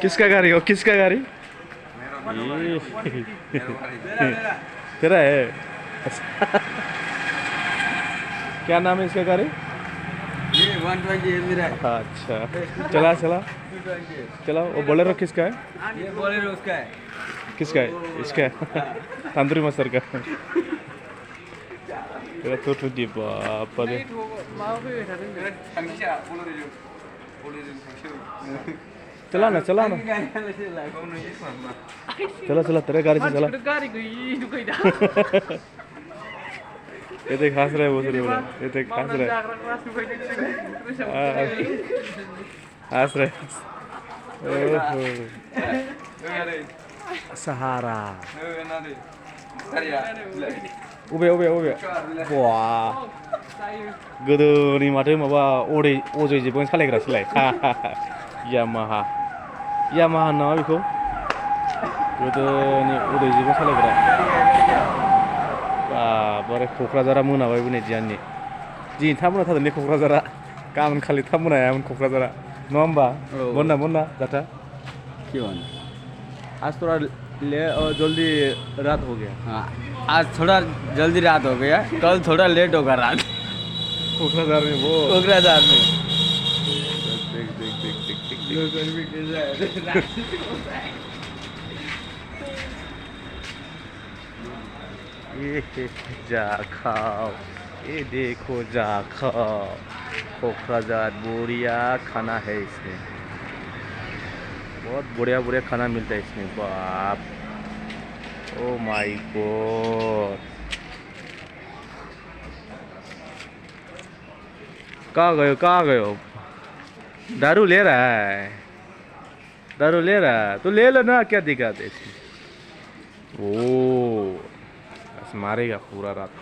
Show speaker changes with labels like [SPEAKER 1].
[SPEAKER 1] किसका गाड़ी हो, किसका गाड़ी? तेरा है? क्या नाम है इसका गाड़ी?
[SPEAKER 2] ये 120 है मेरा है।
[SPEAKER 1] अच्छा, चला चला
[SPEAKER 2] 220
[SPEAKER 1] चला। वो बोलेरो किसका है?
[SPEAKER 2] ये बोलेरो उसका है।
[SPEAKER 1] किसका है? इसका है। तंदूरी मस्तर का। तेरा तो टूटी बाप रे। चला ना चला ना, चला चला तेरे गाड़ी से चला। ये देख हंस रहा है वो बोला, ये देख हंस रहा है, हंस रहा है। ओहो, सहारा उबे उबे उबे 와 गोदोनि माथो माबा अजय जेबों सालायग्रासोलाय। यामाहा यामाहा नामा बेखौ गोदोनि अजय जेबों सालायग्रा। बारे क'क्राझारा मोनाबायबो नै दियाननि दिनै थाब मोनाथारदोंलै क'क्राझारा। गाबोन खालि थाब मोनायामोन क'क्राझारा, नङा होमबा? मोना जाथा।
[SPEAKER 2] क्यों ना?
[SPEAKER 1] आज थोड़ा जल्दी रात हो गया।
[SPEAKER 2] हाँ, आज थोड़ा जल्दी रात हो गया, कल थोड़ा लेट होगा रात।
[SPEAKER 1] क'क्राझार में वो
[SPEAKER 2] कोकराझार में
[SPEAKER 1] देख देख देख देख देख देख।
[SPEAKER 2] लोकल भी कैसा है?
[SPEAKER 1] ये जा खाओ, ये देखो जा खाओ। कोकराझार बढ़िया खाना है इसमें, बहुत बढ़िया बढ़िया खाना मिलता है इसमें। बाप, ओ माय गॉड। कहाँ गए हो? दारू ले रहा है, दारू ले रहा है तो ले लो ना, क्या दिक्कत है इसमें? ओ बस मारेगा पूरा रात।